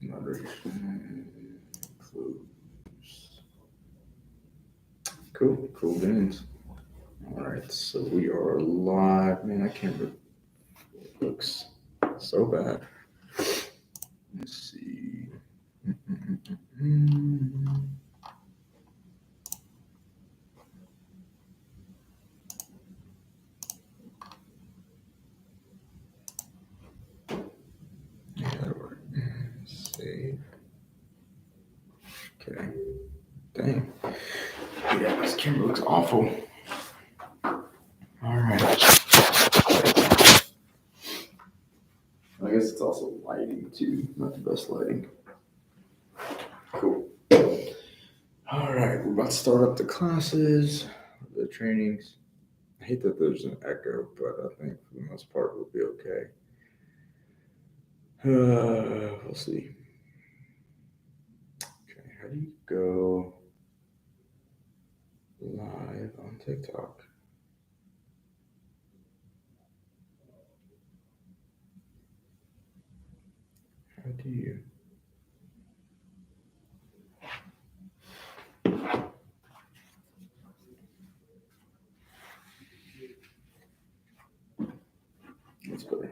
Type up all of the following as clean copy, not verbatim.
Moderation. Close. Cool beans. All right, so we are live. Man, I can't remember. It looks so bad. Let's see. Yeah, that'll work. Save. Okay. Dang. Yeah, this camera looks awful. All right. I guess it's also lighting too, not the best lighting. Cool. All right, we're about to start up the classes, the trainings. I hate that there's an echo, but I think for the most part we'll be okay. We'll see. Okay, how do you go live on TikTok? How do you? That's better.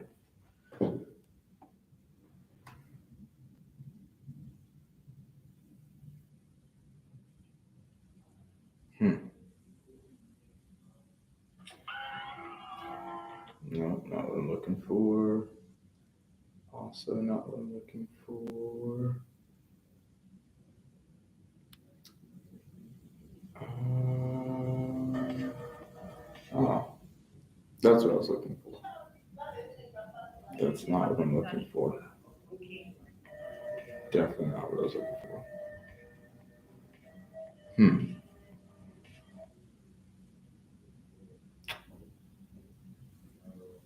No, not what I'm looking for. Also not what I'm looking for. Oh, that's what I was looking for. That's not what I'm looking for. Definitely not what I was looking for.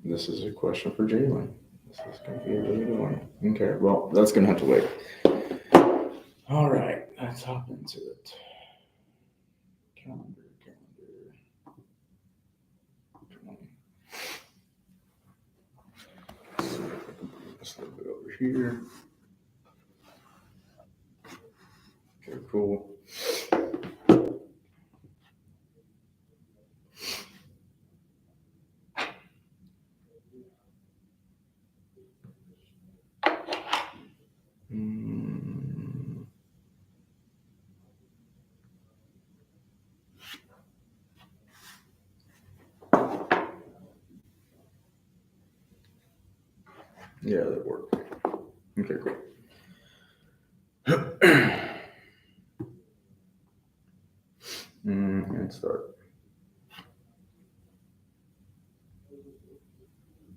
This is a question for Jalen. This is going to be a really good one. Okay, well, that's going to have to wait. All right, let's hop into it. Calendar. Let's see if I can put this a little bit over here. Okay, cool. Yeah, that worked. Okay, cool. And start.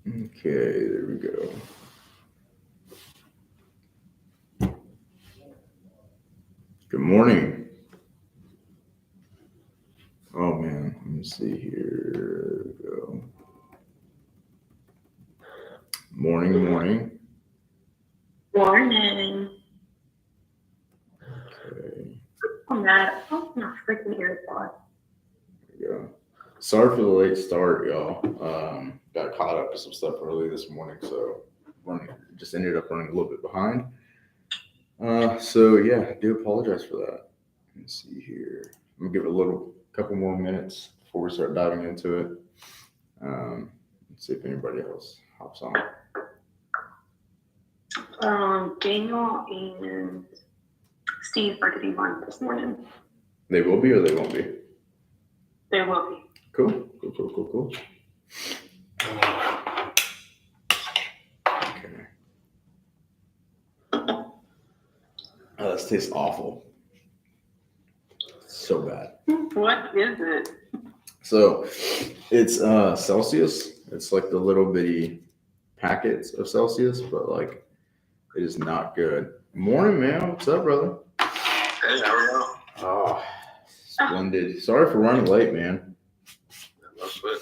Okay, there we go. Good morning. Oh man, let me see here. There we go. Morning. Morning. Okay. I'm mad. Oh, my freaking AirPods. There we go. Sorry for the late start, y'all. Got caught up with some stuff early this morning, so just ended up running a little bit behind. So yeah, I do apologize for that. Let's see here. I'm gonna give it a couple more minutes before we start diving into it. Let's see if anybody else hops on. Daniel and Steve are getting on this morning. They will be or they won't be? They will be. Cool. Okay. Oh, this tastes awful. So bad. What is it? So it's Celsius. It's like the little bitty packets of Celsius, but like it is not good. Morning, man. What's up, brother? Hey, how are you? Oh, splendid. Sorry for running late, man. But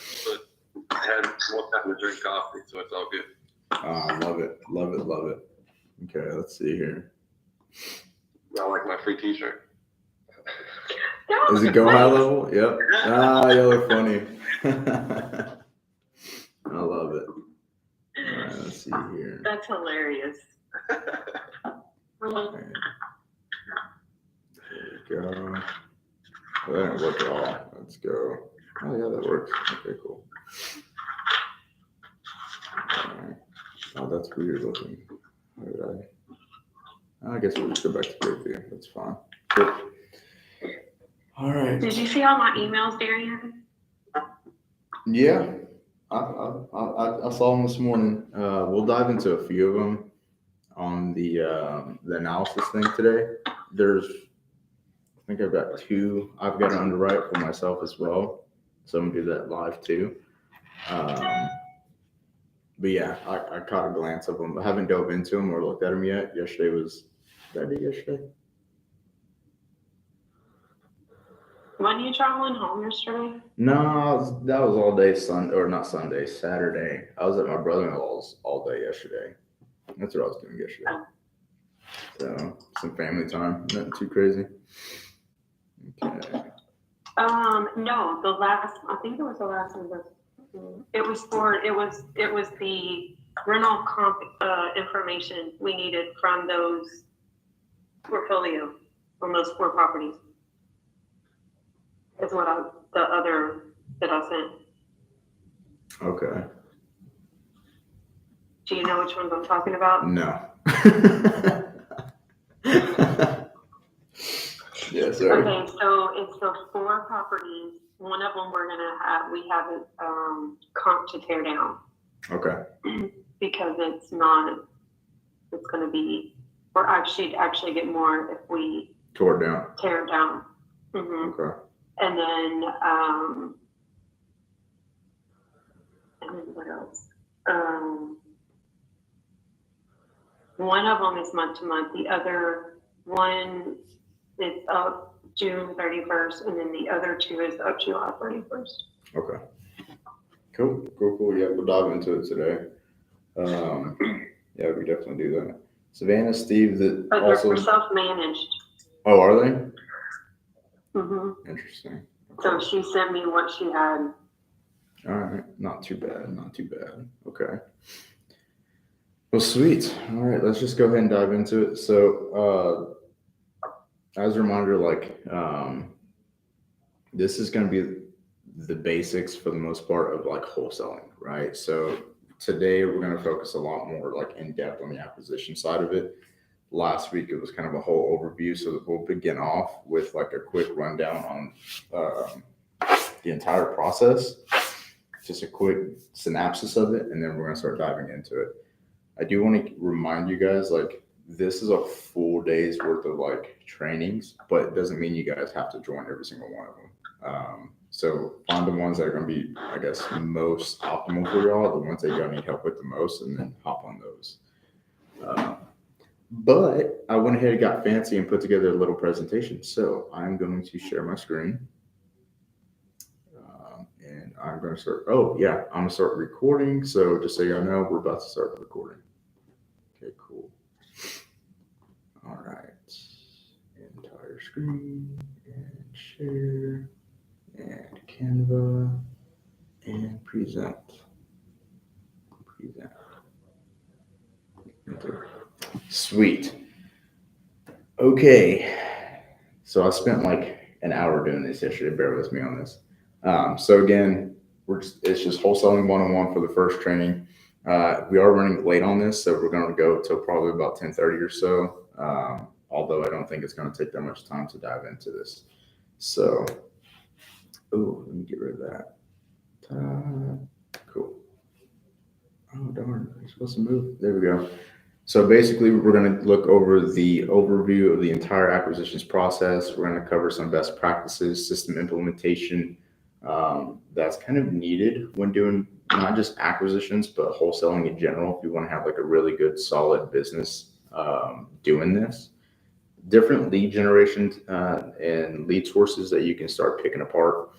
I had more time to drink coffee, so it's all good. Love it. Okay, let's see here. Y'all like my free t-shirt? Does it go high level? Yep. Y'all are funny. I love it. All right, let's see here. That's hilarious. Mhm. And there we go. Oh, that didn't work at all. Let's go. Oh yeah, that works. Okay, cool. All right. Oh, that's weird looking. Why did I guess we'll just go back to great view. That's fine. Cool. All right. Did you see all my emails, Darion? Yeah, I saw them this morning. We'll dive into a few of them on the analysis thing today. I think I've got two. I've got to underwrite for myself as well, so I'm gonna do that live too. But yeah, I caught a glance of them. I haven't dove into them or looked at them yet. Yesterday was that day yesterday? When you traveling home yesterday? No, that was all day Sunday, or not Sunday, Saturday. I was at my brother-in-law's all day yesterday. That's what I was doing yesterday. So some family time, nothing too crazy. Okay. No, I think it was the last one. It was the rental comp information we needed from those portfolio on those 4 properties. Is the other that I sent. Okay. Do you know which ones I'm talking about? No. Yeah, sorry. Okay, so it's the 4 properties. One of them we have it comp to tear down Okay. because it's going to be, or actually get more if we Tore it down. tear it down. Okay. And then what else? One of them is month to month. The other one is up June 31st, and then the other 2 is up July 31st. Okay. Cool. Yeah, we'll dive into it today. Yeah, we definitely do that. Savannah, Steve, But also. they're self-managed. Oh, are they? Mm-hmm. Interesting. Okay. So she sent me what she had. All right, not too bad. Okay. Well, sweet. All right, let's just go ahead and dive into it. So, as a reminder, this is going to be the basics for the most part of like wholesaling, right? So today we're going to focus a lot more like in depth on the acquisition side of it. Last week it was kind of a whole overview, so we'll begin off with like a quick rundown on the entire process, just a quick synopsis of it, and then we're going to start diving into it. I do want to remind you guys, like, this is a full day's worth of like trainings, but it doesn't mean you guys have to join every single one of them. So find the ones that are going to be, I guess, most optimal for y'all, the ones that y'all need help with the most, and then hop on those. But I went ahead and got fancy and put together a little presentation. So I'm going to share my screen. And I'm going to start, I'm going to start recording. So just so y'all know, we're about to start recording. Okay, cool. All right. Entire screen and share and Canva and present. Okay. Sweet. Okay. So I spent like an hour doing this yesterday. Bear with me on this. So again, it's just wholesaling 101 for the first training. We are running late on this, so we're going to go till probably about 10:30 or so. Although I don't think it's going to take that much time to dive into this. So, let me get rid of that. Cool. Oh darn! I'm supposed to move. There we go. So basically, we're going to look over the overview of the entire acquisitions process. We're going to cover some best practices, system implementation. That's kind of needed when doing not just acquisitions, but wholesaling in general. If you want to have like a really good, solid business doing this, different lead generation and lead sources that you can start picking apart.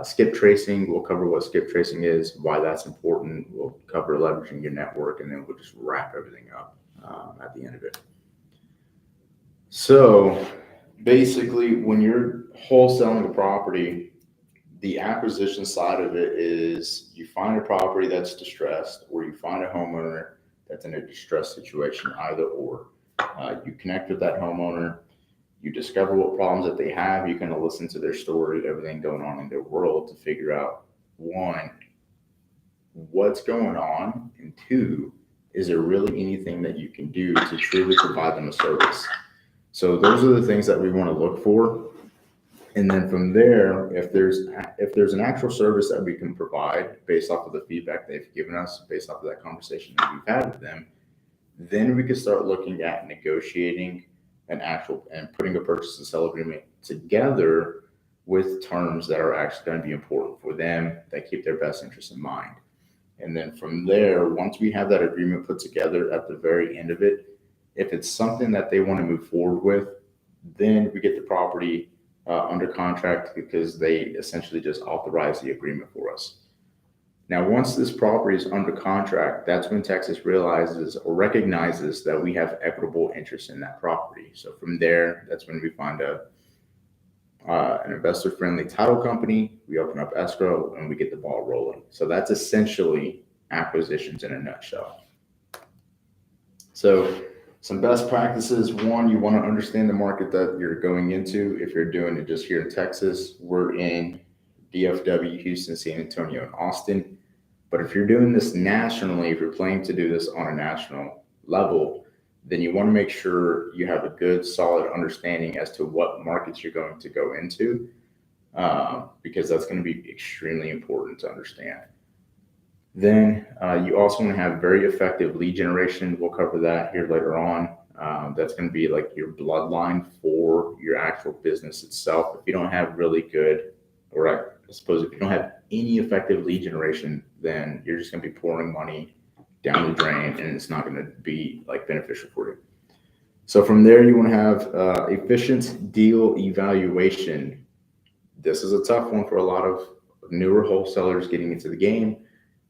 Skip tracing, we'll cover what skip tracing is, why that's important. We'll cover leveraging your network, and then we'll just wrap everything up at the end of it. So basically, when you're wholesaling a property, the acquisition side of it is you find a property that's distressed, or you find a homeowner that's in a distressed situation, either or. You connect with that homeowner, you discover what problems that they have, you kind of listen to their story, everything going on in their world to figure out, one, what's going on, and two, is there really anything that you can do to truly provide them a service? So those are the things that we want to look for. And then from there, if there's an actual service that we can provide based off of the feedback they've given us, based off of that conversation that we've had with them, then we can start looking at negotiating an actual and putting a purchase and sell agreement together with terms that are actually going to be important for them, that keep their best interests in mind. And then from there, once we have that agreement put together at the very end of it, if it's something that they want to move forward with, then we get the property under contract because they essentially just authorize the agreement for us. Now, once this property is under contract, that's when Texas realizes or recognizes that we have equitable interest in that property. So from there, that's when we find an investor-friendly title company, we open up escrow, and we get the ball rolling. So that's essentially acquisitions in a nutshell. So some best practices: one, you want to understand the market that you're going into. If you're doing it just here in Texas, we're in DFW, Houston, San Antonio, and Austin. But if you're doing this nationally, if you're planning to do this on a national level, then you want to make sure you have a good, solid understanding as to what markets you're going to go into, because that's going to be extremely important to understand. Then you also want to have very effective lead generation. We'll cover that here later on. That's going to be like your bloodline for your actual business itself. If you don't have really good, or I suppose if you don't have any effective lead generation, then you're just going to be pouring money down the drain, and it's not going to be like beneficial for you. So from there, you want to have efficient deal evaluation. This is a tough one for a lot of newer wholesalers getting into the game,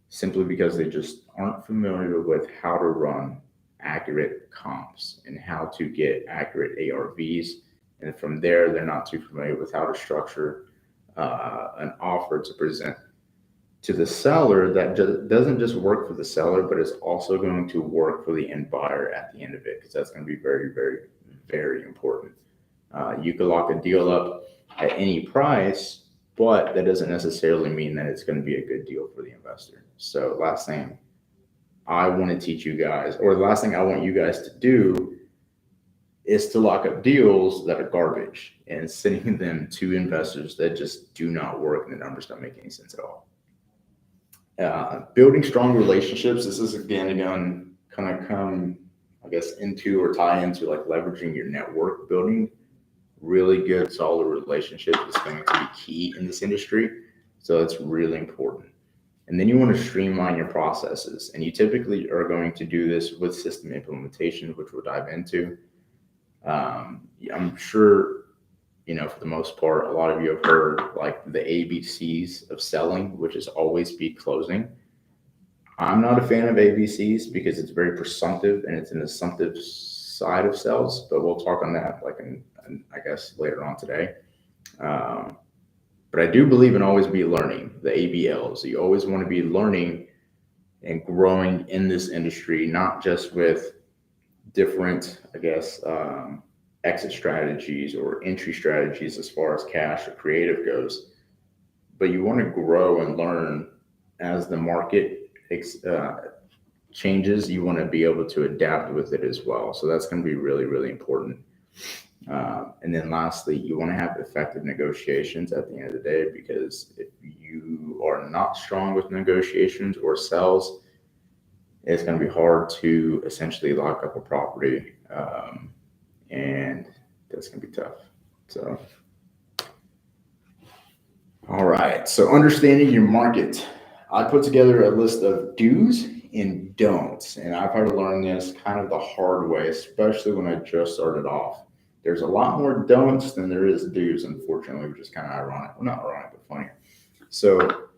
simply because they just aren't familiar with how to run accurate comps and how to get accurate ARVs. And from there, they're not too familiar with how to structure an offer to present to the seller that doesn't just work for the seller, but is also going to work for the end buyer at the end of it, because that's going to be very, very, very important. You can lock a deal up at any price, but that doesn't necessarily mean that it's going to be a good deal for the investor. So last thing I want to teach you guys, or the last thing I want you guys to do, is to lock up deals that are garbage and sending them to investors that just do not work and the numbers don't make any sense at all. Building strong relationships. This is again kind of come, I guess, into or tie into like leveraging your network. Building really good, solid relationships is going to be key in this industry. So it's really important. And then you want to streamline your processes. And you typically are going to do this with system implementation, which we'll dive into. I'm sure, for the most part, a lot of you have heard like the ABCs of selling, which is always be closing. I'm not a fan of ABCs because it's very presumptive and it's an assumptive side of sales, but we'll talk on that I guess later on today. But I do believe in always be learning, the ABLs. You always want to be learning and growing in this industry, not just with different, I guess, exit strategies or entry strategies as far as cash or creative goes, but you want to grow and learn as the market changes. You want to be able to adapt with it as well. So that's going to be really, really important. And then lastly, you want to have effective negotiations at the end of the day, because if you are not strong with negotiations or sales, it's going to be hard to essentially lock up a property. And that's going to be tough. So, all right. So understanding your market. I put together a list of do's and don'ts, and I've had to learn this kind of the hard way, especially when I just started off. There's a lot more don'ts than there is do's, unfortunately, which is kind of ironic. Well, not ironic, but funny. So,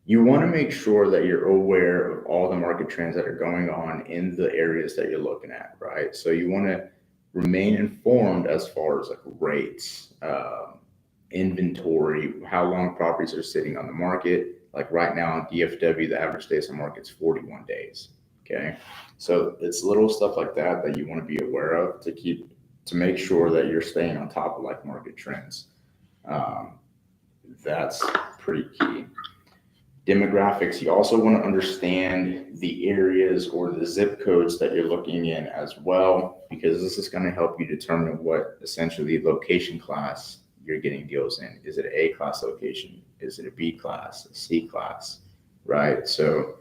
you want to make sure that you're aware of all the market trends that are going on in the areas that you're looking at, right? So you want to remain informed as far as like rates, inventory, how long properties are sitting on the market. Like right now in DFW, the average days on market is 41 days. Okay. So it's little stuff like that that you want to be aware of to make sure that you're staying on top of like market trends. Um, that's pretty key. Demographics, you also want to understand the areas or the zip codes that you're looking in as well, because this is going to help you determine what essentially location class you're getting deals in. Is it an A class location? Is it a B class, a C class, right? So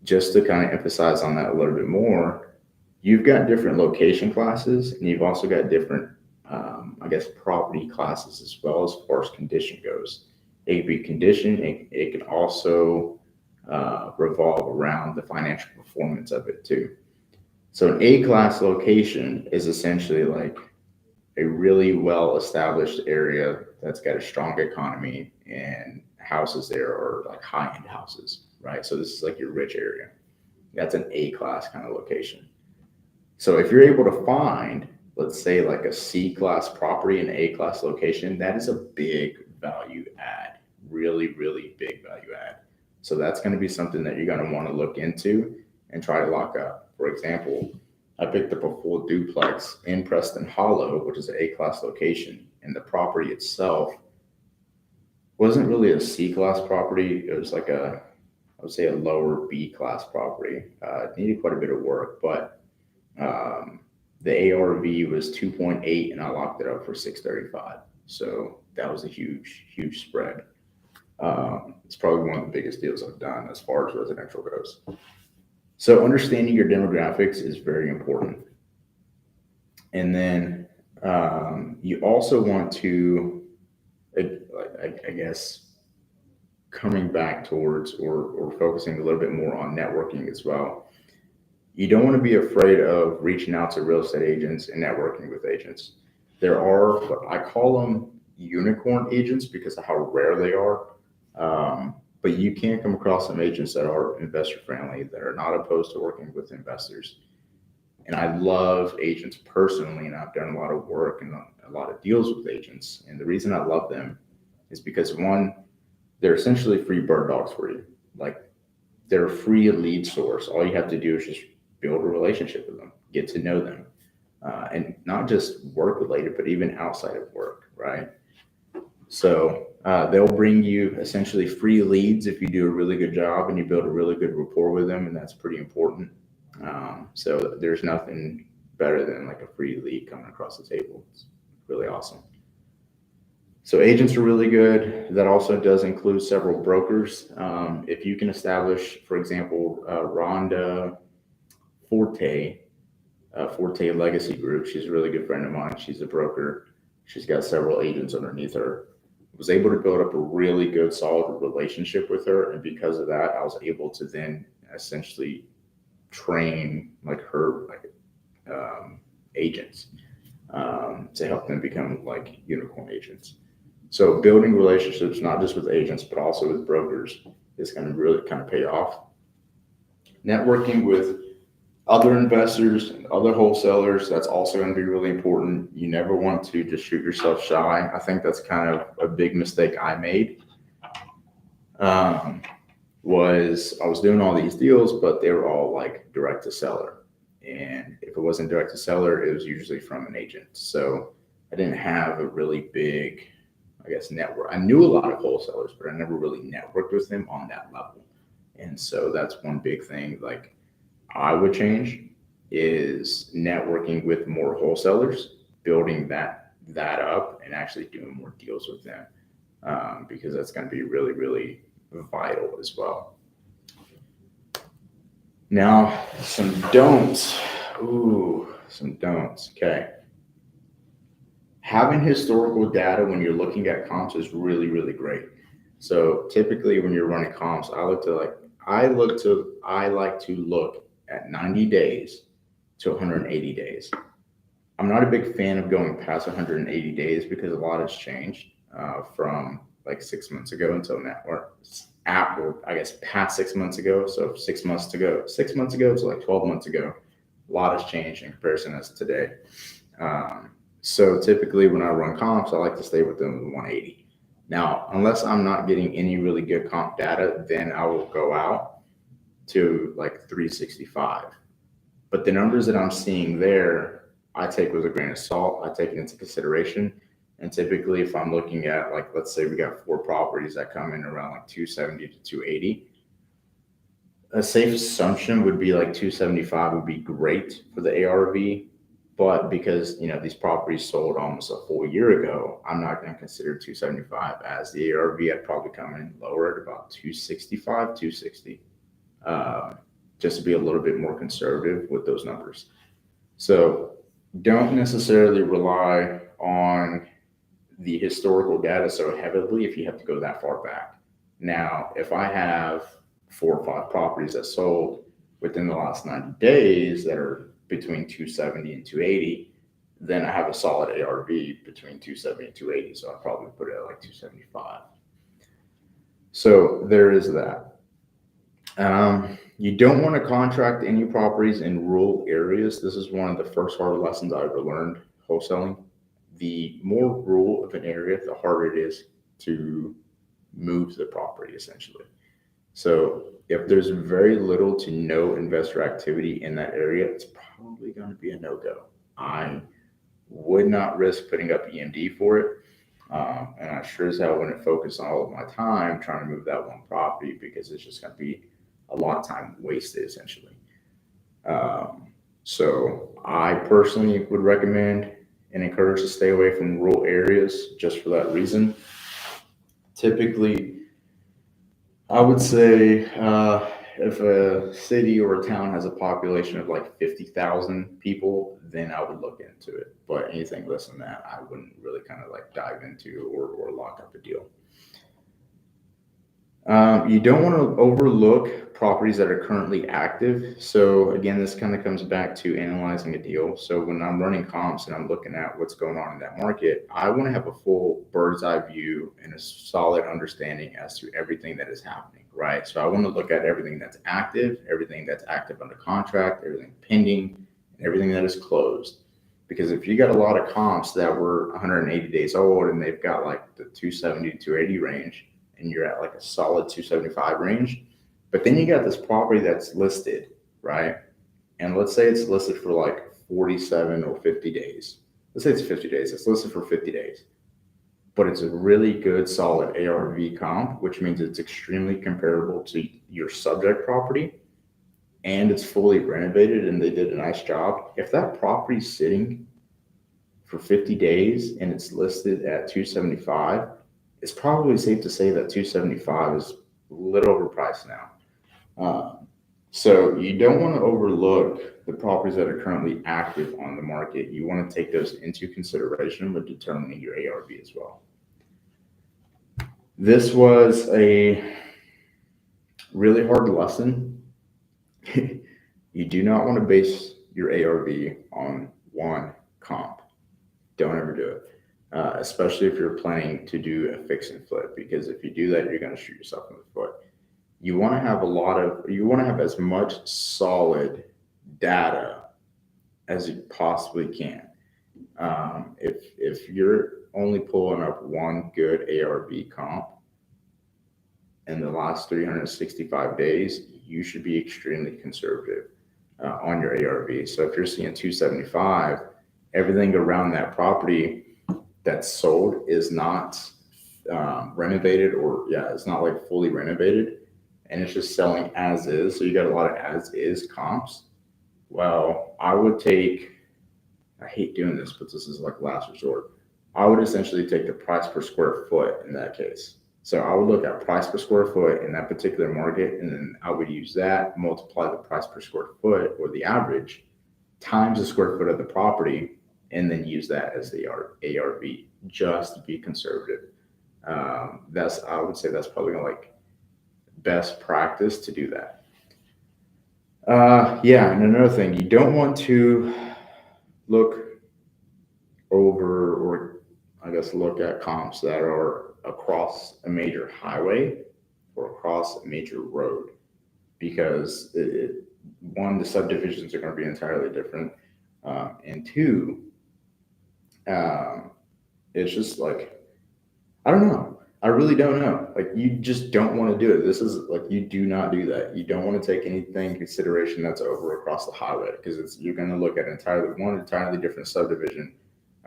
just to kind of emphasize on that a little bit more, you've got different location classes and you've also got different, I guess, property classes as well as far as condition goes. It could be condition, it can also revolve around the financial performance of it too. So an A class location is essentially like a really well established area that's got a strong economy and houses there are like high end houses, right? So this is like your rich area. That's an A class kind of location. So if you're able to find, let's say, like a C class property in an A class location, that is a big value add, really, really big value add. So that's going to be something that you're going to want to look into and try to lock up. For example, I picked up a full duplex in Preston Hollow, which is an A class location, and the property itself wasn't really a C class property. It was like I would say a lower B class property. It needed quite a bit of work, but the ARV was 2.8 and I locked it up for 635. So that was a huge, huge spread. It's probably one of the biggest deals I've done as far as residential goes. So understanding your demographics is very important. And then you also want to, I guess, coming back towards or focusing a little bit more on networking as well. You don't want to be afraid of reaching out to real estate agents and networking with agents. There are what I call them unicorn agents because of how rare they are. But you can come across some agents that are investor friendly, that are not opposed to working with investors. And I love agents personally, and I've done a lot of work and a lot of deals with agents. And the reason I love them is because one, they're essentially free bird dogs for you. Like they're a free lead source. All you have to do is just build a relationship with them, get to know them, and not just work related, but even outside of work, right? So they'll bring you essentially free leads if you do a really good job and you build a really good rapport with them, and that's pretty important. So there's nothing better than like a free lead coming across the table. It's really awesome. So agents are really good. That also does include several brokers. If you can establish, for example, Rhonda Forte, Forte Legacy Group, she's a really good friend of mine. She's a broker. She's got several agents underneath her. Was able to build up a really good, solid relationship with her. And because of that, I was able to then essentially train like her agents to help them become like unicorn agents. So building relationships, not just with agents, but also with brokers is going to really kind of pay off. Networking with other investors and other wholesalers, that's also going to be really important. You never want to just shoot yourself shy. I think that's kind of a big mistake I made. Was I was doing all these deals, but they were all like direct to seller. And if it wasn't direct to seller, it was usually from an agent. So I didn't have a really big, I guess, network. I knew a lot of wholesalers, but I never really networked with them on that level. And so that's one big thing like I would change is networking with more wholesalers, building that up and actually doing more deals with them because that's going to be really, really vital as well. Now, some don'ts. Some don'ts. Okay. Having historical data when you're looking at comps is really, really great. So typically when you're running comps, I like to look at 90 days to 180 days. I'm not a big fan of going past 180 days because a lot has changed from like 6 months ago until now, or I guess past 6 months ago. So 6 months ago to like 12 months ago, a lot has changed in comparison as today. So typically when I run comps, I like to stay within 180. Now, unless I'm not getting any really good comp data, then I will go out to like like 365. But the numbers that I'm seeing there, I take with a grain of salt. I take it into consideration. And typically, if I'm looking at, like, let's say we got 4 properties that come in around like 270 to 280, a safe assumption would be like 275 would be great for the ARV. But because, these properties sold almost a full year ago, I'm not going to consider 275 as the ARV. I'd probably come in lower at about 265, 260, just to be a little bit more conservative with those numbers. So don't necessarily rely on the historical data so heavily if you have to go that far back. Now, if I have 4 or 5 properties that sold within the last 90 days that are between 270 and 280, then I have a solid ARV between 270 and 280. So I'll probably put it at like 275. So there is that. You don't want to contract any properties in rural areas. This is one of the first hard lessons I ever learned wholesaling. The more rural of an area, the harder it is to move the property, essentially. So if there's very little to no investor activity in that area, it's probably going to be a no-go. I would not risk putting up EMD for it. And I sure as hell wouldn't focus on all of my time trying to move that one property, because it's just going to be a lot of time wasted, essentially. So I personally would recommend and encourage to stay away from rural areas just for that reason. Typically, I would say if a city or a town has a population of like 50,000 people, then I would look into it. But anything less than that, I wouldn't really kind of like dive into or lock up a deal. You don't want to overlook properties that are currently active. So again, this kind of comes back to analyzing a deal. So when I'm running comps and I'm looking at what's going on in that market, I want to have a full bird's eye view and a solid understanding as to everything that is happening, right? So I want to look at everything that's active under contract, everything pending, and everything that is closed. Because if you got a lot of comps that were 180 days old and they've got like the 270 to 280 range, and you're at like a solid 275 range, but then you got this property that's listed, right? And let's say it's listed for like 47 or 50 days. Let's say it's 50 days. It's listed for 50 days, but it's a really good, solid ARV comp, which means it's extremely comparable to your subject property, and it's fully renovated and they did a nice job. If that property's sitting for 50 days and it's listed at 275, it's probably safe to say that 275 is a little overpriced now. So you don't want to overlook the properties that are currently active on the market. You want to take those into consideration when determining your ARV as well. This was a really hard lesson. You do not want to base your ARV on one comp. Don't ever do it. Especially if you're planning to do a fix and flip, because if you do that, you're going to shoot yourself in the foot. You want to have as much solid data as you possibly can. If you're only pulling up one good ARV comp in the last 365 days, you should be extremely conservative on your ARV. So if you're seeing 275, everything around that property that's sold is not renovated, or it's not like fully renovated, and it's just selling as is. So you got a lot of as is comps. Well, I hate doing this, but this is like last resort. I would essentially take the price per square foot in that case. So I would look at price per square foot in that particular market, and then I would use that, multiply the price per square foot or the average times the square foot of the property, and then use that as the ARV, just to be conservative. I would say that's probably like best practice to do that. And another thing, you don't want to look at comps that are across a major highway or across a major road, because one, the subdivisions are going to be entirely different, and two, it's just like, I don't know. I really don't know. Like, you just don't want to do it. This is like, you do not do that. You don't want to take anything in consideration that's over across the highway, because you're going to look at entirely different subdivision,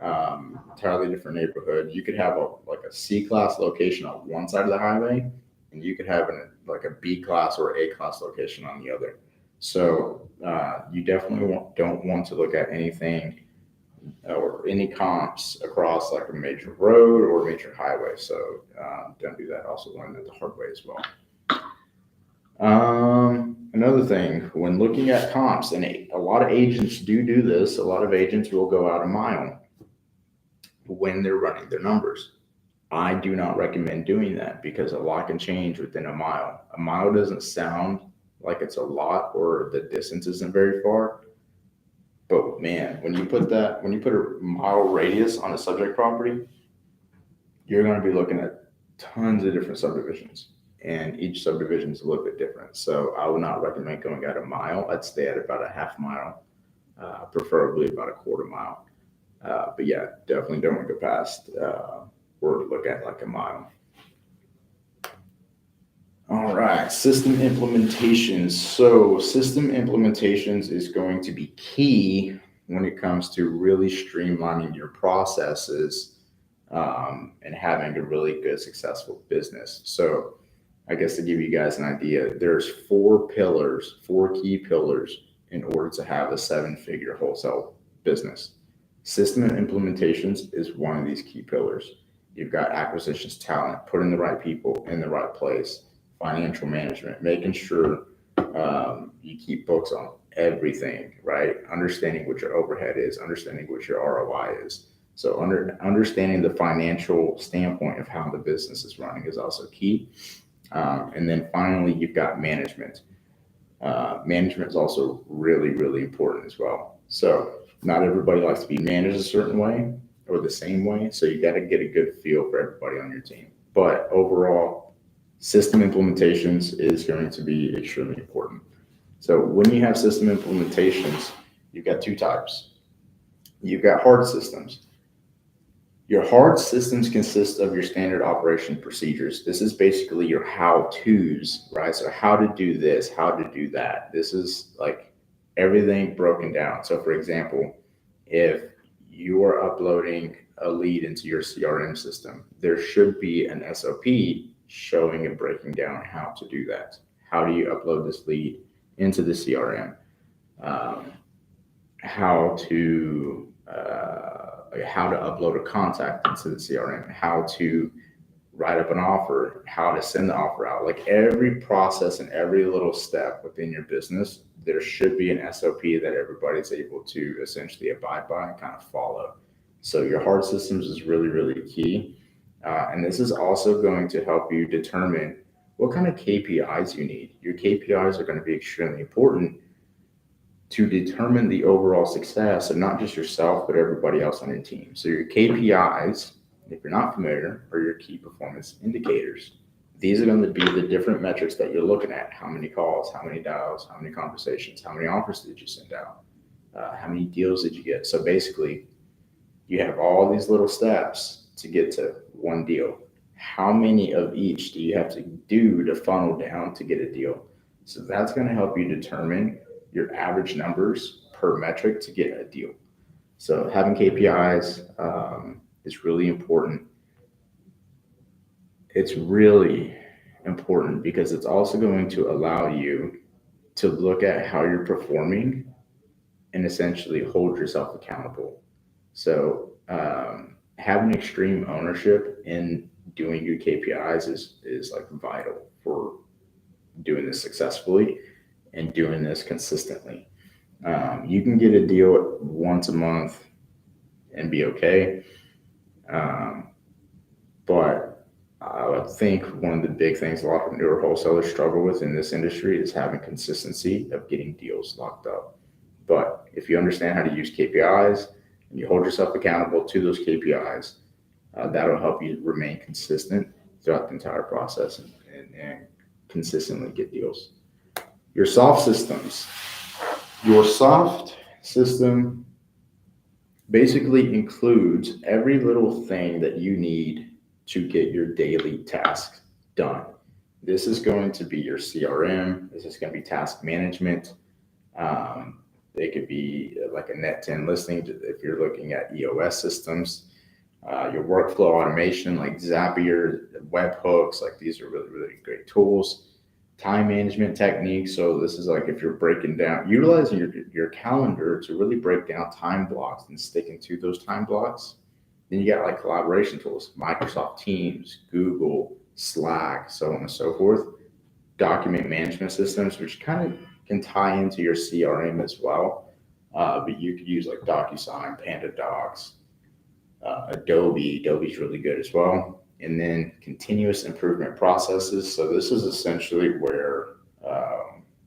entirely different neighborhood. You could have like a C class location on one side of the highway, and you could have like a B class or A class location on the other. So you definitely don't want to look at anything or any comps across like a major road or major highway. So don't do that. Also learn that the hard way as well. Another thing, when looking at comps, and a lot of agents do this, a lot of agents will go out a mile when they're running their numbers. I do not recommend doing that, because a lot can change within a mile. A mile doesn't sound like it's a lot, or the distance isn't very far. But man, when you put a mile radius on a subject property, you're going to be looking at tons of different subdivisions, and each subdivision is a little bit different. So I would not recommend going at a mile. I'd stay at about a half mile, preferably about a quarter mile. But yeah, definitely don't want to go past or look at like a mile. All right, system implementations. So system implementations is going to be key when it comes to really streamlining your processes and having a really good, successful business. So I guess to give you guys an idea, there's four key pillars in order to have a 7-figure wholesale business. System implementations is one of these key pillars. You've got acquisitions talent, putting the right people in the right place. Financial management, making sure you keep books on everything, right? Understanding what your overhead is, understanding what your ROI is. So understanding the financial standpoint of how the business is running is also key. And then finally, you've got management. Management is also really, really important as well. So not everybody likes to be managed a certain way or the same way. So you got to get a good feel for everybody on your team. But overall, system implementations is going to be extremely important. So when you have system implementations, you've got two types. You've got hard systems. Your hard systems consist of your standard operation procedures. This is basically your how-tos, right? So how to do this, how to do that. This is like everything broken down. So for example, if you are uploading a lead into your CRM system, there should be an SOP showing and breaking down how to do that. How do you upload this lead into the CRM? How to upload a contact into the CRM? How to write up an offer? How to send the offer out? Like every process and every little step within your business, there should be an SOP that everybody's able to essentially abide by and kind of follow. So your hard systems is really, really key. And this is also going to help you determine what kind of KPIs you need. Your KPIs are going to be extremely important to determine the overall success of not just yourself, but everybody else on your team. So your KPIs, if you're not familiar, are your key performance indicators. These are going to be the different metrics that you're looking at. How many calls, how many dials, how many conversations, how many offers did you send out? How many deals did you get? So basically, you have all these little steps to get to one deal. How many of each do you have to do to funnel down to get a deal? So that's going to help you determine your average numbers per metric to get a deal. So having KPIs is really important. It's really important because it's also going to allow you to look at how you're performing and essentially hold yourself accountable. So having extreme ownership in doing your KPIs is like vital for doing this successfully and doing this consistently. You can get a deal once a month and be okay. But I think one of the big things a lot of newer wholesalers struggle with in this industry is having consistency of getting deals locked up. But if you understand how to use KPIs and you hold yourself accountable to those KPIs, that'll help you remain consistent throughout the entire process and consistently get deals. Your soft systems. Your soft system basically includes every little thing that you need to get your daily tasks done. This is going to be your CRM. This is going to be task management. It could be like a net 10 listing if you're looking at EOS systems. Your workflow automation like Zapier, webhooks, like these are really, really great tools. Time management techniques. So this is like if you're breaking down, utilizing your calendar to really break down time blocks and sticking to those time blocks. Then you got like collaboration tools, Microsoft Teams, Google, Slack, so on and so forth. Document management systems, which kind of can tie into your CRM as well. But you could use like DocuSign, Panda Docs, Adobe. Adobe's really good as well. And then continuous improvement processes. So this is essentially where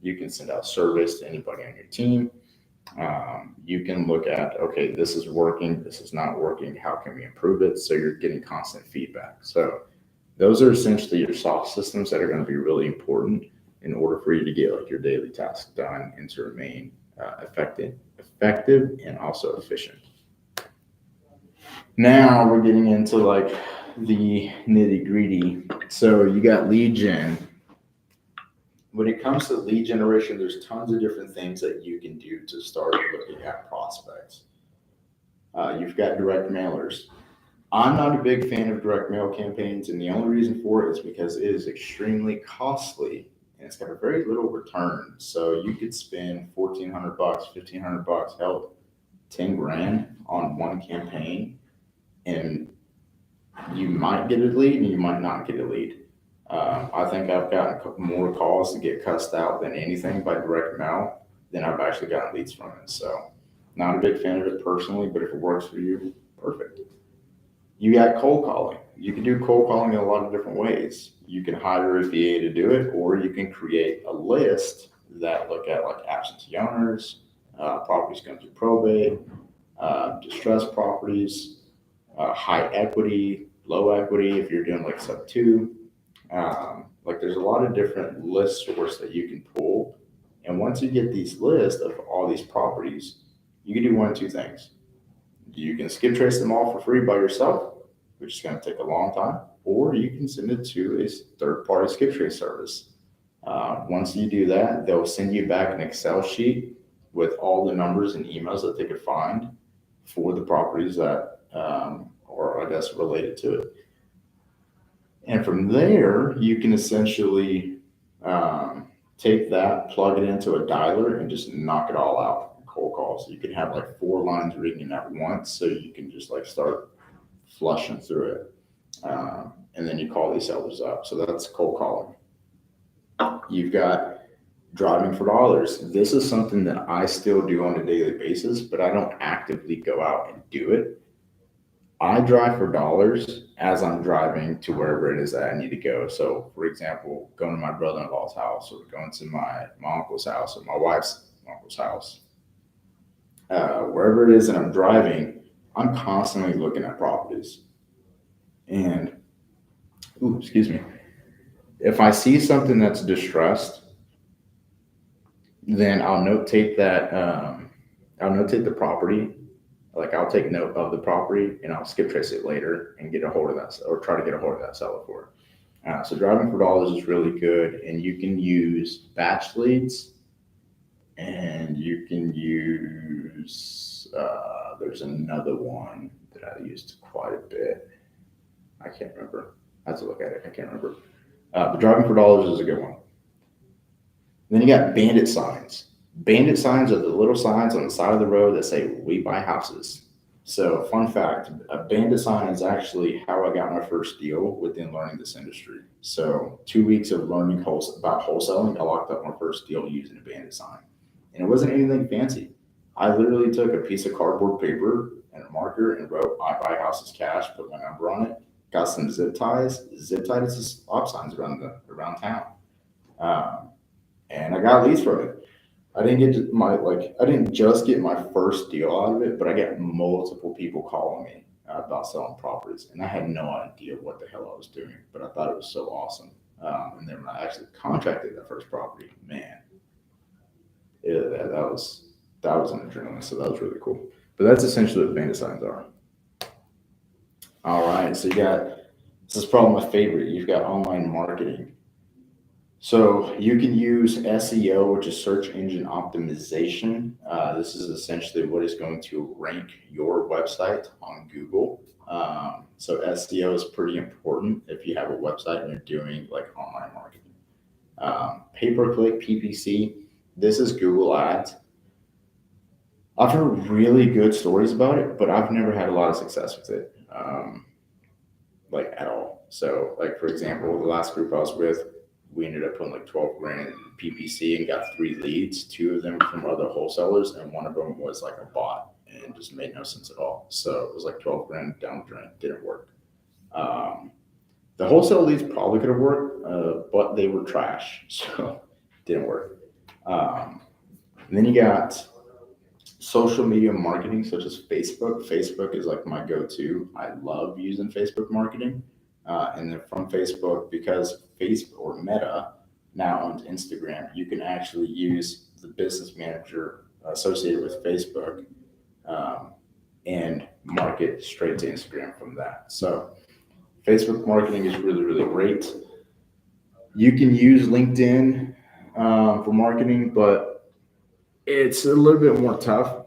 you can send out service to anybody on your team. You can look at, okay, this is working, this is not working, how can we improve it? So you're getting constant feedback. So those are essentially your soft systems that are going to be really important in order for you to get like your daily tasks done and to remain effective and also efficient. Now we're getting into like the nitty gritty. So you got lead gen. When it comes to lead generation, there's tons of different things that you can do to start looking at prospects. You've got direct mailers. I'm not a big fan of direct mail campaigns, and the only reason for it is because it is extremely costly and it's got a very little return. So you could spend $1,400, $1,500, hell, 10 grand on one campaign, and you might get a lead and you might not get a lead. I think I've gotten more calls to get cussed out than anything by direct mail than I've actually gotten leads from it. So not a big fan of it personally, but if it works for you, perfect. You got cold calling. You can do cold calling in a lot of different ways. You can hire a VA to do it, or you can create a list that look at like absentee owners, properties going through probate, distressed properties, high equity, low equity if you're doing like sub 2. Like there's a lot of different list sources that you can pull. And once you get these lists of all these properties, you can do one of two things. You can skip trace them all for free by yourself, which is going to take a long time, or you can send it to a third-party skip trace service. Once you do that, they'll send you back an Excel sheet with all the numbers and emails that they could find for the properties that are, I guess, related to it. And from there, you can essentially take that, plug it into a dialer, and just knock it all out. Cold calls. You can have like 4 lines ringing at once, so you can just like start flushing through it. And then you call these sellers up. So that's cold calling. You've got driving for dollars. This is something that I still do on a daily basis, but I don't actively go out and do it. I drive for dollars as I'm driving to wherever it is that I need to go. So, for example, going to my brother-in-law's house, or going to my uncle's house, or my wife's uncle's house. Wherever it is that I'm driving, I'm constantly looking at properties. And, excuse me, if I see something that's distressed, then I'll notate that, I'll notate the property. Like I'll take note of the property and I'll skip trace it later and get a hold of that, or try to get a hold of that seller for it. So driving for dollars is really good, and you can use batch leads, and you can use, there's another one that I used quite a bit. I can't remember. I have to look at it. I can't remember. But driving for dollars is a good one. Then you got bandit signs. Bandit signs are the little signs on the side of the road that say, "We buy houses." So fun fact, a bandit sign is actually how I got my first deal within learning this industry. So 2 weeks of learning about wholesaling, I locked up my first deal using a bandit sign. And it wasn't anything fancy. I literally took a piece of cardboard paper and a marker and wrote, "I buy houses cash," put my number on it, got some zip ties, zip tied it to stop signs around town. And I got leads from it. I didn't just get my first deal out of it, but I got multiple people calling me about selling properties, and I had no idea what the hell I was doing, but I thought it was so awesome. And then when I actually contracted that first property, man, that was an adrenaline. So that was really cool. But that's essentially what bandit signs are. All right, so you got This is probably my favorite. You've got online marketing. So you can use SEO, which is search engine optimization. This is essentially what is going to rank your website on Google. So SEO is pretty important if you have a website and you're doing like online marketing. Pay-per-click PPC. This is Google Ads. I've heard really good stories about it, but I've never had a lot of success with it, like at all. So, like for example, the last group I was with, we ended up putting like 12 grand in PPC and got 3 leads, 2 of them from other wholesalers, and one of them was like a bot and just made no sense at all. So it was like 12 grand down the drain, didn't work. The wholesale leads probably could have worked, but they were trash, so didn't work. And then you got social media marketing such as Facebook. Facebook is like my go-to. I love using Facebook marketing. And then from Facebook, because Facebook or Meta now owns Instagram, you can actually use the business manager associated with Facebook and market straight to Instagram from that. So Facebook marketing is really, really great. You can use LinkedIn for marketing, but it's a little bit more tough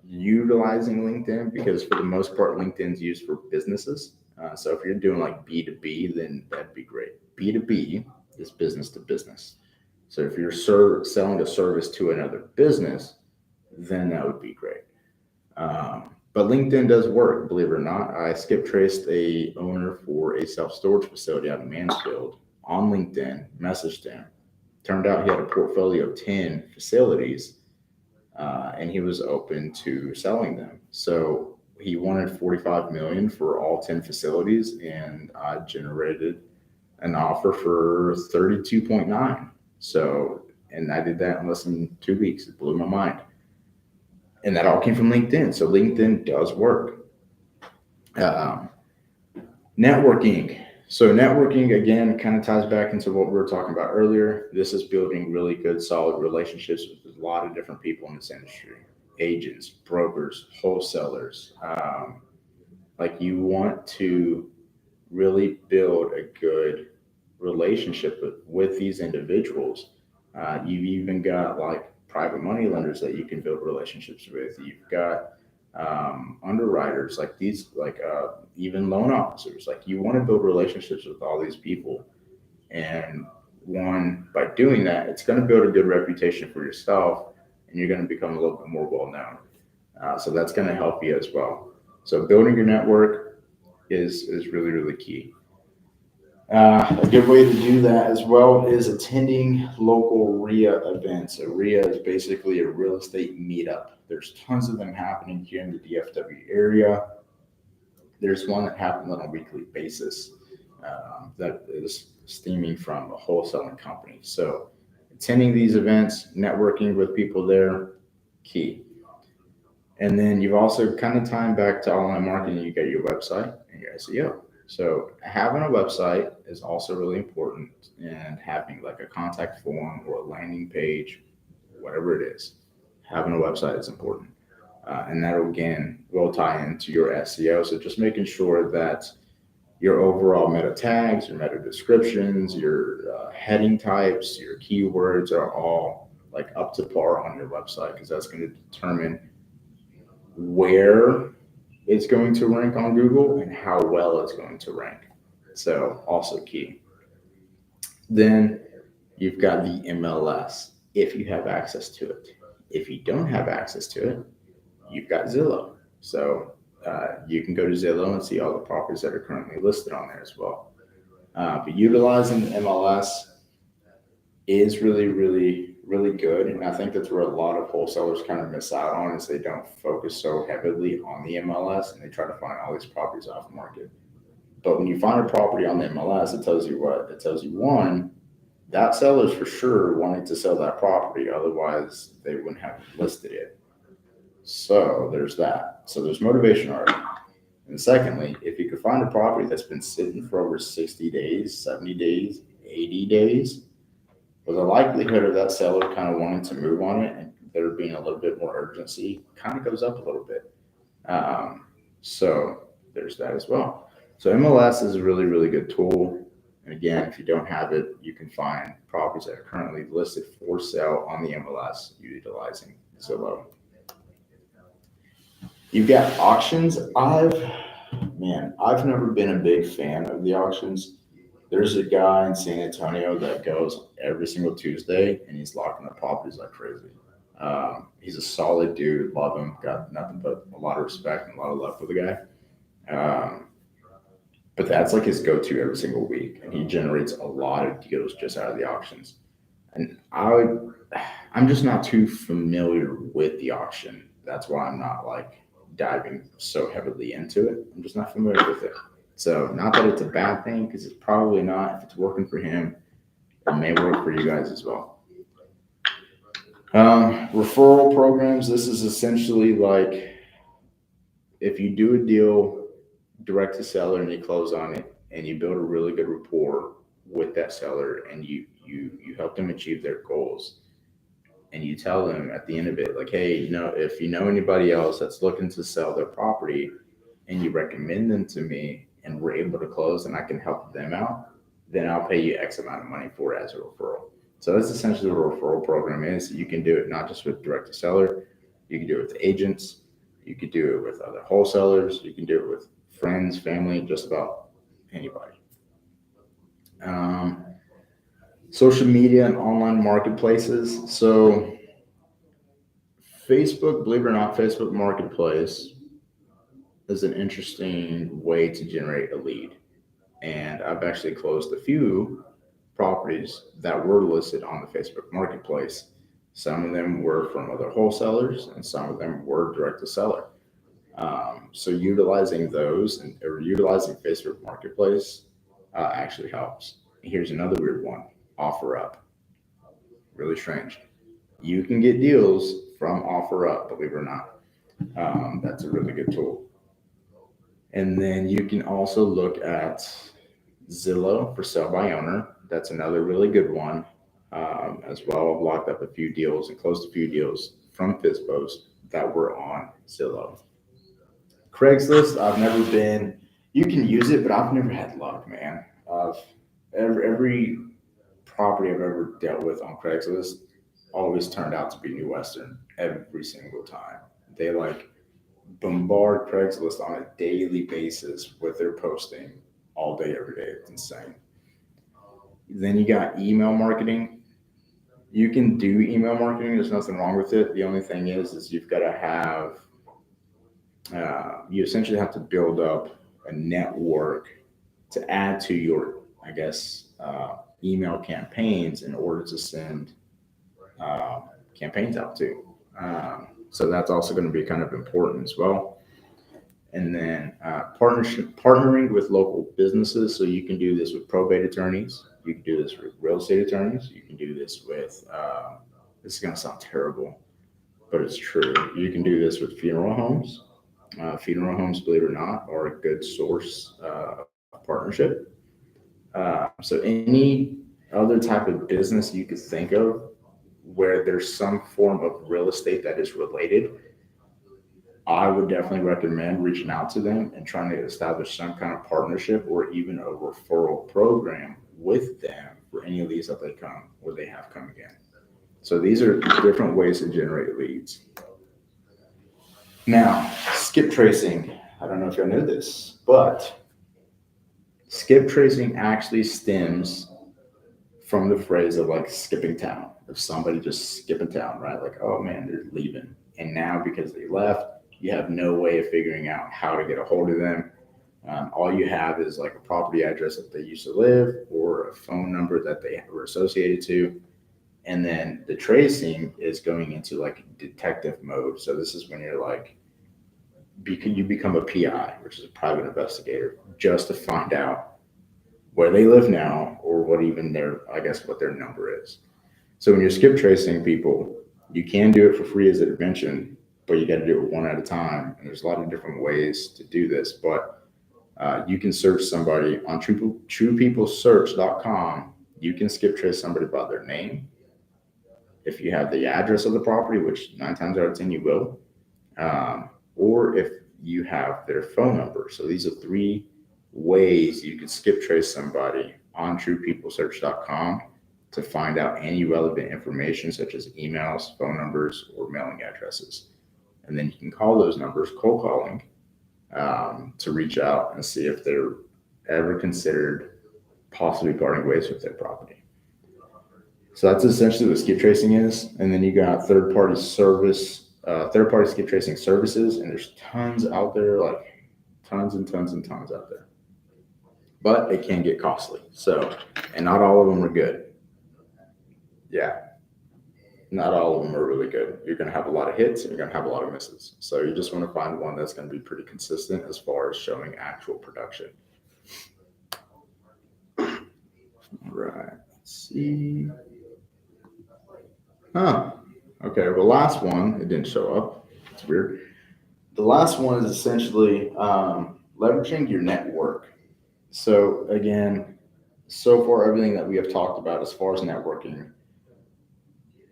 utilizing LinkedIn because for the most part, LinkedIn's used for businesses. So if you're doing like B2B, then that'd be great. B2B is business to business. So if you're selling a service to another business, then that would be great. But LinkedIn does work, believe it or not. I skip traced a owner for a self-storage facility out of Mansfield on LinkedIn, messaged him. Turned out he had a portfolio of 10 facilities, and he was open to selling them. So he wanted 45 million for all 10 facilities, and I generated an offer for 32.9. So, and I did that in less than 2 weeks. It blew my mind. And that all came from LinkedIn. So LinkedIn does work. Networking. So networking, again, kind of ties back into what we were talking about earlier. This is building really good, solid relationships with a lot of different people in this industry. Agents, brokers, wholesalers. Like you want to really build a good relationship with these individuals. You've even got like private money lenders that you can build relationships with. You've got underwriters like these, like even loan officers. Like you want to build relationships with all these people, and by doing that, it's going to build a good reputation for yourself, and you're going to become a little bit more well known. So that's going to help you as well. So building your network is really, really key. A good way to do that as well is attending local RIA events. A RIA is basically a real estate meetup. There's tons of them happening here in the DFW area. There's one that happens on a weekly basis that is stemming from a wholesaling company. So attending these events, networking with people there, key. And then you've also kind of tying back to online marketing, you got your website and your SEO. So having a website is also really important, and having like a contact form or a landing page, whatever it is, having a website is important. And that again will tie into your SEO. So just making sure that your overall meta tags, your meta descriptions, your heading types, your keywords are all like up to par on your website, because that's going to determine where it's going to rank on Google and how well it's going to rank. So also key. Then you've got the MLS if you have access to it. If you don't have access to it, you've got Zillow. So you can go to Zillow and see all the properties that are currently listed on there as well. But utilizing the MLS is really, really, really good. And I think that's where a lot of wholesalers kind of miss out on, is they don't focus so heavily on the MLS and they try to find all these properties off market. But when you find a property on the MLS, it tells you what? It tells you, one, that seller's for sure wanting to sell that property. Otherwise, they wouldn't have listed it. So there's that. So there's motivation already. And secondly, if you could find a property that's been sitting for over 60 days, 70 days, 80 days, well, the likelihood of that seller kind of wanting to move on it and there being a little bit more urgency kind of goes up a little bit. So there's that as well. So MLS is a really, really good tool. And again, if you don't have it, you can find properties that are currently listed for sale on the MLS utilizing Zillow. You've got auctions. I've never been a big fan of the auctions. There's a guy in San Antonio that goes every single Tuesday and he's locking up properties like crazy. He's a solid dude, love him, got nothing but a lot of respect and a lot of love for the guy. But that's like his go-to every single week, and he generates a lot of deals just out of the auctions. And I'm just not too familiar with the auction. That's why I'm not like diving so heavily into it. I'm just not familiar with it. So not that it's a bad thing, because it's probably not. If it's working for him, it may work for you guys as well. Referral programs. This is essentially like if you do a deal direct to seller and you close on it and you build a really good rapport with that seller and you help them achieve their goals, and you tell them at the end of it, like, hey, if you know anybody else that's looking to sell their property and you recommend them to me and we're able to close and I can help them out, then I'll pay you X amount of money for it as a referral. So that's essentially what a referral program is. You can do it not just with direct to seller, you can do it with agents, you could do it with other wholesalers, you can do it with friends, family, just about anybody. Social media and online marketplaces. So Facebook, believe it or not, Facebook Marketplace is an interesting way to generate a lead. And I've actually closed a few properties that were listed on the Facebook Marketplace. Some of them were from other wholesalers and some of them were direct to seller. So utilizing those or utilizing Facebook Marketplace actually helps. Here's another weird one: OfferUp. Really strange. You can get deals from OfferUp, believe it or not. That's a really good tool. And then you can also look at Zillow for sell by owner. That's another really good one as well. I've locked up a few deals and closed a few deals from FISBOs that were on Zillow. Craigslist, I've never been. You can use it, but I've never had luck, man. Every property I've ever dealt with on Craigslist always turned out to be New Western every single time. They like bombard Craigslist on a daily basis with their posting all day, every day. It's insane. Then you got email marketing. You can do email marketing. There's nothing wrong with it. The only thing is you've got to have you essentially have to build up a network to add to your, I guess, email campaigns in order to send campaigns out to. So that's also going to be kind of important as well. And then partnering with local businesses. So you can do this with probate attorneys. You can do this with real estate attorneys. You can do this with, this is going to sound terrible, but it's true. You can do this with funeral homes. Funeral homes, believe it or not, are a good source of partnership. So any other type of business you could think of where there's some form of real estate that is related, I would definitely recommend reaching out to them and trying to establish some kind of partnership or even a referral program with them for any of these that they come or they have come again. So these are different ways to generate leads. Now, skip tracing. I don't know if y'all know this, but skip tracing actually stems from the phrase of like skipping town, of somebody just skipping town, right? Like, oh man, they're leaving. And now because they left, you have no way of figuring out how to get a hold of them. All you have is like a property address that they used to live or a phone number that they were associated to. And then the tracing is going into like detective mode. So this is when you're like, you become a PI, which is a private investigator, just to find out where they live now or what even what their number is. So when you're skip tracing people, you can do it for free as an intervention, but you got to do it one at a time. And there's a lot of different ways to do this, but you can search somebody on truepeoplesearch.com. You can skip trace somebody by their name. If you have the address of the property, which 9 times out of 10 you will, or if you have their phone number. So these are 3 ways you can skip trace somebody on TruePeopleSearch.com to find out any relevant information such as emails, phone numbers, or mailing addresses. And then you can call those numbers, cold calling, to reach out and see if they're ever considered possibly parting ways with their property. So that's essentially what skip tracing is. And then you got third-party skip tracing services, and there's tons out there, like tons and tons and tons out there. But it can get costly. So, and not all of them are good. Yeah, not all of them are really good. You're going to have a lot of hits and you're going to have a lot of misses. So you just want to find one that's going to be pretty consistent as far as showing actual production. All right, let's see. Okay, well, the last one, it didn't show up. It's weird. The last one is essentially leveraging your network. So again, so far, everything that we have talked about as far as networking,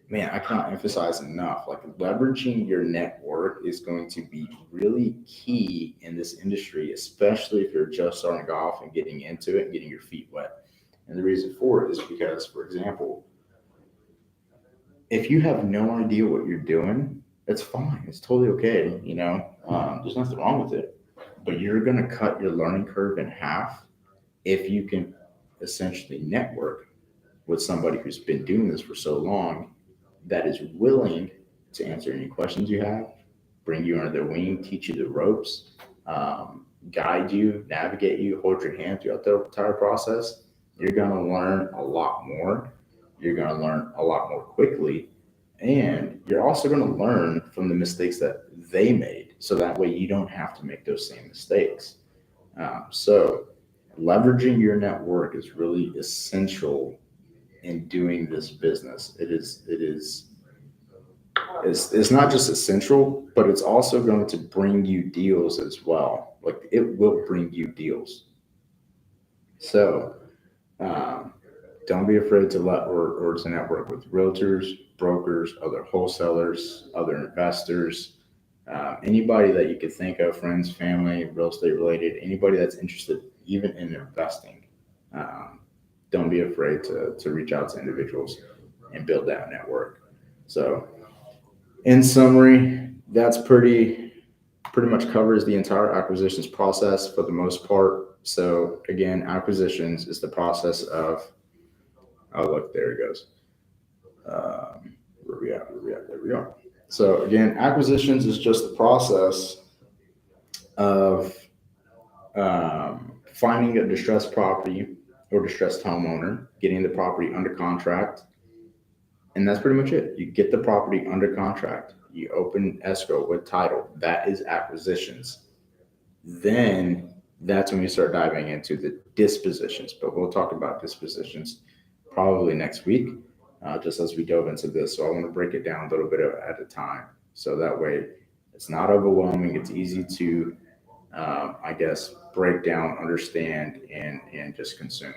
man, I cannot emphasize enough. Like, leveraging your network is going to be really key in this industry, especially if you're just starting off and getting into it and getting your feet wet. And the reason for it is because, for example, if you have no idea what you're doing, it's fine. It's totally okay. There's nothing wrong with it. But you're going to cut your learning curve in half if you can essentially network with somebody who's been doing this for so long that is willing to answer any questions you have, bring you under their wing, teach you the ropes, guide you, navigate you, hold your hand throughout the entire process. You're going to learn a lot more. You're going to learn a lot more quickly. And you're also going to learn from the mistakes that they made. So that way you don't have to make those same mistakes. So leveraging your network is really essential in doing this business. It's not just essential, but it's also going to bring you deals as well. Like, it will bring you deals. So don't be afraid to or to network with realtors, brokers, other wholesalers, other investors, anybody that you could think of, friends, family, real estate related, anybody that's interested even in investing. Don't be afraid to reach out to individuals and build that network. So in summary, that's pretty much covers the entire acquisitions process for the most part. So again, acquisitions is the process of, oh, look, there it goes. Where we at? There we are. So again, acquisitions is just the process of finding a distressed property or distressed homeowner, getting the property under contract, and that's pretty much it. You get the property under contract, you open escrow with title. That is acquisitions. Then that's when we start diving into the dispositions. But we'll talk about dispositions probably next week, just as we dove into this. So I want to break it down a little bit at a time. So that way it's not overwhelming. It's easy to, break down, understand, and just consume.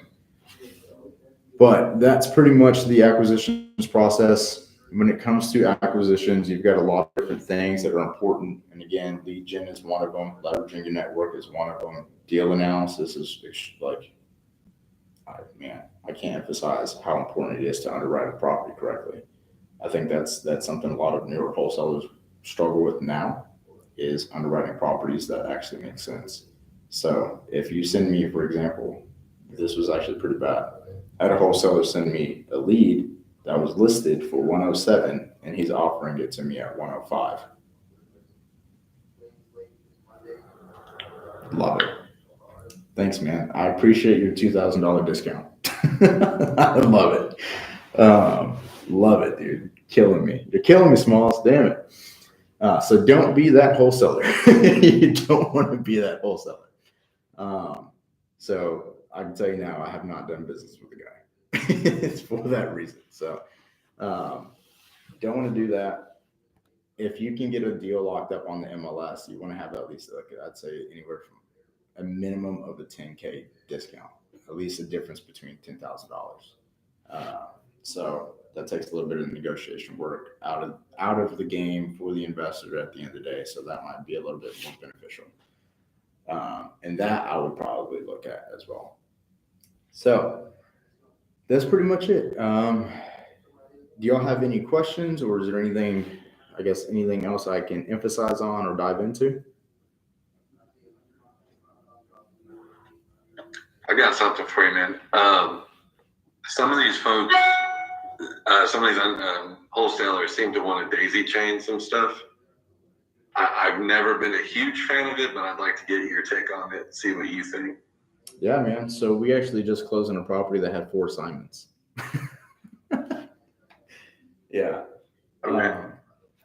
But that's pretty much the acquisitions process. When it comes to acquisitions, you've got a lot of different things that are important. And again, lead gen is one of them. Leveraging your network is one of them. Deal analysis is like, I can't emphasize how important it is to underwrite a property correctly. I think that's something a lot of newer wholesalers struggle with now, is underwriting properties that actually make sense. So if you send me, for example, this was actually pretty bad. I had a wholesaler send me a lead that was listed for 107 and he's offering it to me at 105. Love it. Thanks, man. I appreciate your $2,000 discount. I love it. Love it, dude. Killing me. You're killing me, Smalls. Damn it. So don't be that wholesaler. You don't want to be that wholesaler. So I can tell you now, I have not done business with the guy. It's for that reason. So don't want to do that. If you can get a deal locked up on the MLS, you want to have at least, like, I'd say anywhere from a minimum of a 10K discount, at least a difference between $10,000. So that takes a little bit of negotiation work out of the game for the investor at the end of the day. So that might be a little bit more beneficial. And that I would probably look at as well. So that's pretty much it. Do y'all have any questions, or is there anything, I guess, anything else I can emphasize on or dive into? I got something for you, man. Some of these folks, some of these wholesalers seem to want to daisy chain some stuff. I've never been a huge fan of it, but I'd like to get your take on it, see what you think. Yeah, man. So we actually just closed on a property that had 4 assignments. Yeah. Okay.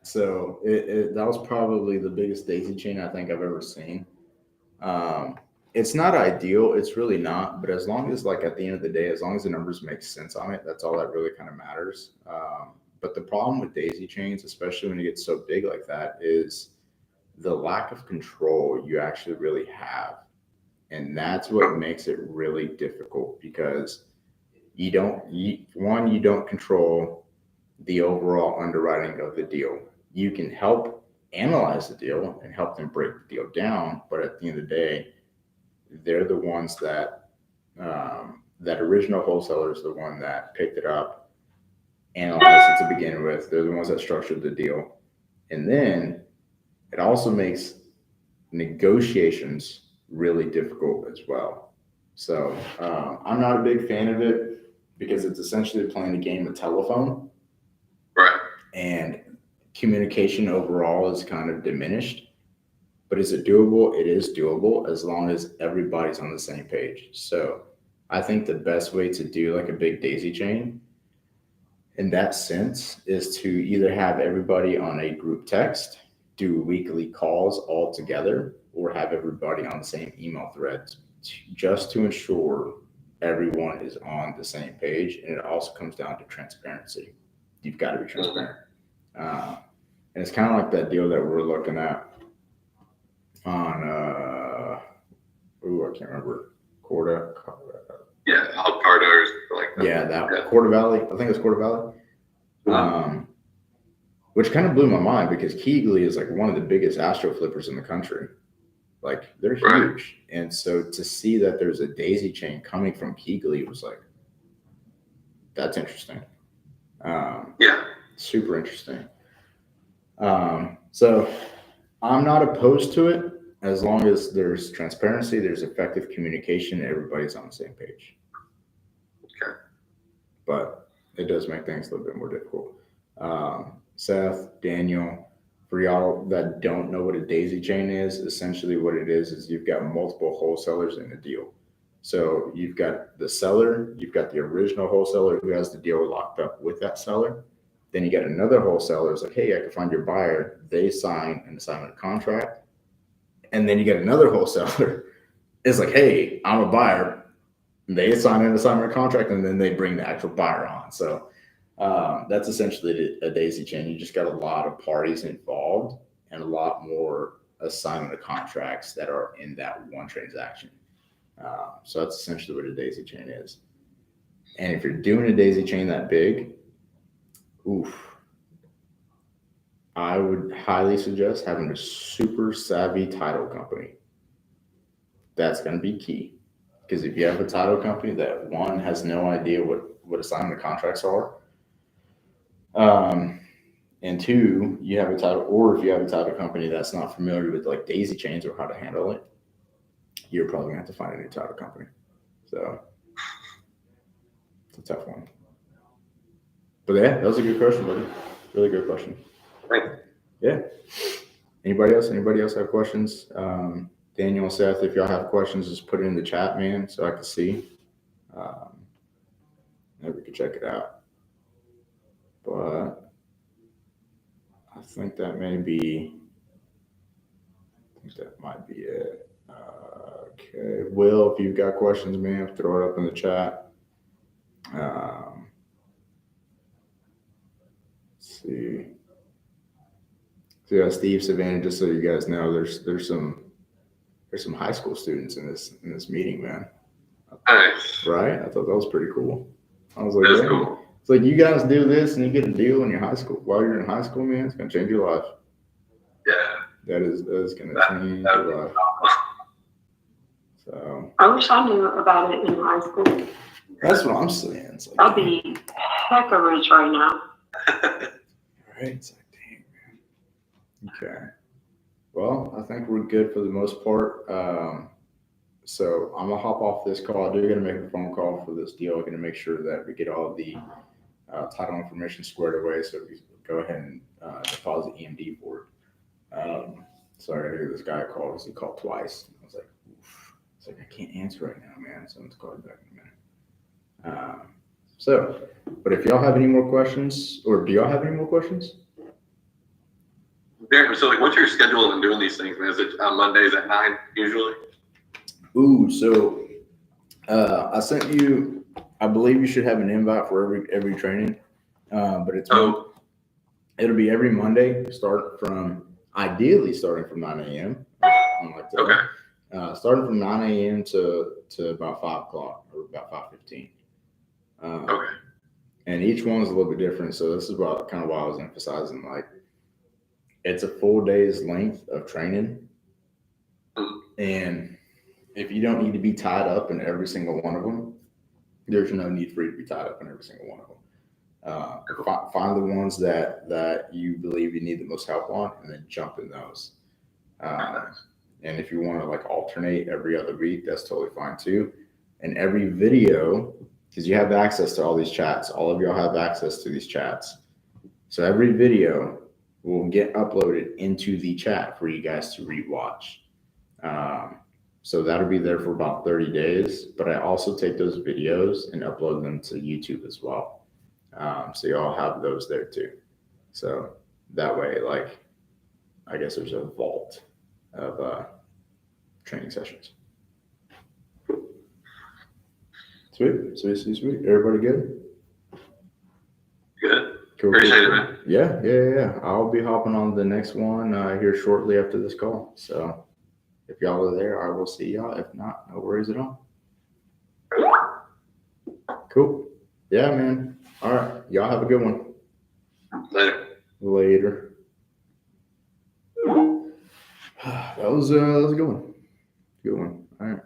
So that was probably the biggest daisy chain I think I've ever seen. It's not ideal. It's really not. But as long as, like, at the end of the day, as long as the numbers make sense on it, that's all that really kind of matters. But the problem with daisy chains, especially when you get so big like that, is the lack of control you actually really have. And that's what makes it really difficult, because you don't control the overall underwriting of the deal. You can help analyze the deal and help them break the deal down, but at the end of the day, they're the ones that that original wholesaler is the one that picked it up, analyzed it to begin with. They're the ones that structured the deal, and then it also makes negotiations really difficult as well. So I'm not a big fan of it, because it's essentially playing a game of telephone, Right. and communication overall is kind of diminished. But is it doable? It is doable as long as everybody's on the same page. So I think the best way to do like a big daisy chain in that sense is to either have everybody on a group text, do weekly calls all together, or have everybody on the same email threads, just to ensure everyone is on the same page. And it also comes down to transparency. You've got to be transparent. And it's kind of like that deal that we're looking at on, I can't remember, Corda. Yeah, Alcardo or something like that. Yeah, that Corda Valley. I think it's Corda Valley. Which kind of blew my mind, because Keegley is like one of the biggest astro flippers in the country. Like, they're huge. Right. And so to see that there's a daisy chain coming from Keegley was like, that's interesting. Yeah. Super interesting. So I'm not opposed to it, as long as there's transparency, there's effective communication, and everybody's on the same page. Okay. But it does make things a little bit more difficult. Seth, Daniel, for y'all that don't know what a daisy chain is, essentially what it is you've got multiple wholesalers in a deal. So you've got the seller, you've got the original wholesaler who has the deal locked up with that seller. Then you got another wholesaler who's like, hey, I can find your buyer. They sign an assignment contract. And then you get another wholesaler is like, hey, I'm a buyer. They sign an assignment contract, and then they bring the actual buyer on. So that's essentially a daisy chain. You just got a lot of parties involved and a lot more assignment of contracts that are in that one transaction. So that's essentially what a daisy chain is. And if you're doing a daisy chain that big, I would highly suggest having a super savvy title company. That's going to be key. Because if you have a title company that, one, has no idea what assignment contracts are, and two, you have a title, or if you have a title company that's not familiar with like daisy chains or how to handle it, you're probably going to have to find a new title company. So it's a tough one. But yeah, that was a good question, buddy. Really good question. Yeah. Anybody else have questions? Daniel, Seth, if y'all have questions, just put it in the chat, man, so I can see. Maybe we can check it out. But I think that might be it. Okay. Will, if you've got questions, man, throw it up in the chat. Let's see. So yeah, Steve, Savannah, just so you guys know, there's some high school students in this meeting, man. Nice. Right? I thought that was pretty cool. I was like, That's yeah. cool. It's like, you guys do this and you get a deal in your high school. While you're in high school, man, it's gonna change your life. Yeah. That is gonna change your life. So I wish I knew about it in high school. that's what I'm saying. It's like, I'd be hecka rich right now. right? It's like, dang, man. Okay. Well, I think we're good for the most part. So I'm gonna hop off this call. I do gonna make a phone call for this deal. I'm gonna make sure that we get all the title information squared away, so we go ahead and deposit EMD for it. Sorry, I hear this guy called. He called twice. I was like, oof. It's like I can't answer right now, man. So I'm gonna call you back in a minute. But if y'all have any more questions, or do y'all have any more questions? Darren, so like, what's your schedule in doing these things, man? Is it on Mondays at 9 usually? Ooh, so I sent you. I believe you should have an invite for every training, but it'll be every Monday. Ideally starting from 9 a.m. Like that. Okay. Starting from 9 a.m. to about 5 o'clock or about 5:15. Okay. And each one's a little bit different. So this is about kind of why I was emphasizing, like, it's a full day's length of training. And if you don't need to be tied up in every single one of them, there's no need for you to be tied up in every single one of them. Find the ones that you believe you need the most help on, and then jump in those. And if you want to like alternate every other week, that's totally fine too. And every video, because you have access to all these chats, all of y'all have access to these chats. So every video will get uploaded into the chat for you guys to rewatch. So that'll be there for about 30 days. But I also take those videos and upload them to YouTube as well. So y'all have those there too. So that way, like, I guess there's a vault of training sessions. Sweet. Everybody good? Good. Cool. Appreciate it, man. Yeah. I'll be hopping on the next one here shortly after this call. So if y'all are there, I will see y'all. If not, no worries at all. Cool. Yeah, man. All right. Y'all have a good one. Later. That was a good one. All right.